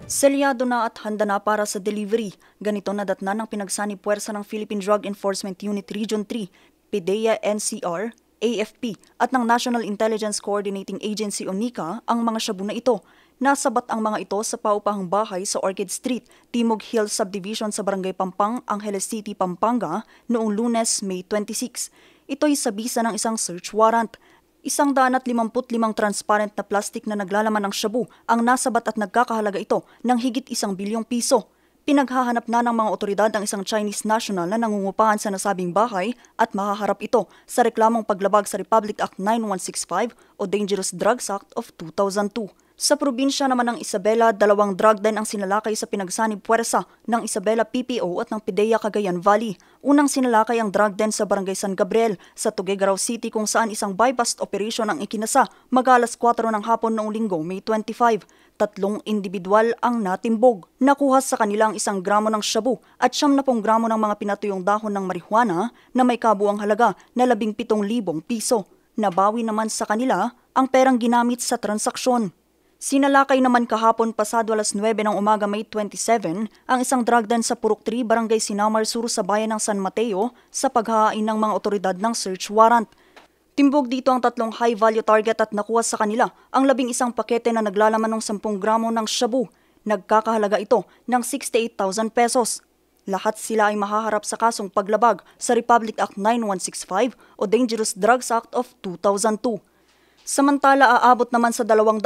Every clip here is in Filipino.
Selyado na at handa na para sa delivery. Ganito nadatnan ng pinagsani puwersa ng Philippine Drug Enforcement Unit Region 3, PDEA NCR, AFP at ng National Intelligence Coordinating Agency o NICA ang mga shabu na ito. Nasabat ang mga ito sa paupahang bahay sa Orchid Street, Timog Hills Subdivision sa Barangay Pampang, Angeles City, Pampanga noong Lunes, May 26. Ito'y sa bisa ng isang search warrant. 155 transparent na plastic na naglalaman ng shabu ang nasabat at nagkakahalaga ito ng higit 1 bilyong piso. Pinaghahanap na ng mga otoridad ang isang Chinese national na nangungupahan sa nasabing bahay at mahaharap ito sa reklamong paglabag sa Republic Act 9165 o Dangerous Drugs Act of 2002. Sa probinsya naman ng Isabela, 2 drug den ang sinalakay sa pinagsanib puwersa ng Isabela PPO at ng PDEA Cagayan Valley. Unang sinalakay ang drug den sa Barangay San Gabriel sa Tuguegarao City kung saan isang bypass operation ang ikinasa mag-alas 4 ng hapon noong Linggo, May 25. 3 individual ang natimbog. Nakuha sa kanilang 1 gramo ng shabu at 70 gramo ng mga pinatuyong dahon ng marijuana na may kabuang halaga na 17,000 piso. Nabawi naman sa kanila ang perang ginamit sa transaksyon. Sinalakay naman kahapon pasado alas 9 ng umaga May 27 ang isang drug den sa Purok 3, Barangay Sinamar Sur sa bayan ng San Mateo sa paghahain ng mga otoridad ng search warrant. Timbog dito ang 3 high-value target at nakuha sa kanila ang 11 pakete na naglalaman ng 10 gramo ng shabu. Nagkakahalaga ito ng 68,000 pesos. Lahat sila ay mahaharap sa kasong paglabag sa Republic Act 9165 o Dangerous Drugs Act of 2002. Samantala, aabot naman sa 200,000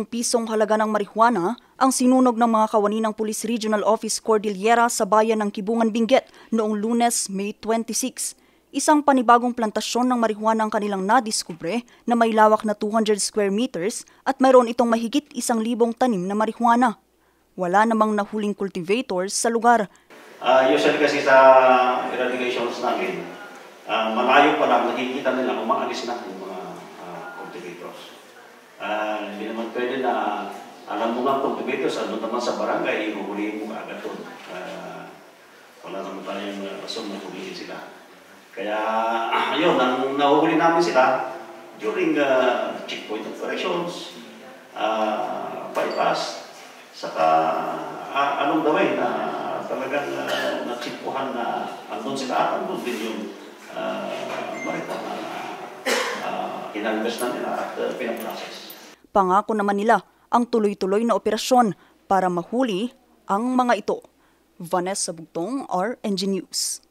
pisong halaga ng marijuana ang sinunog ng mga kawani ng Police Regional Office Cordillera sa bayan ng Kibungan, Benguet noong Lunes, May 26. Isang panibagong plantasyon ng marijuana ang kanilang nadiskubre na may lawak na 200 square meters at mayroon itong mahigit 1,000 tanim na marijuana. Wala namang nahuling cultivators sa lugar. Usually kasi sa eradications namin, malayo pa lang nakikita nila kung maalis na yung mga cultivators. Hindi naman pwede na alam mo nga cultivators, ano naman sa barangay, ihuhulihin mo agad doon. Wala naman tayong rason na hulihin sila. Kaya, ayun, nang nahuhuli namin sila during checkpoint operations, bypass, saka anong gawin na talagang natsipuhan na andun sila at andun din yung marita na inalves na nila at pinaprocess. Pangako naman nila ang tuloy-tuloy na operasyon para mahuli ang mga ito. Vanessa Bugtong, RNG News.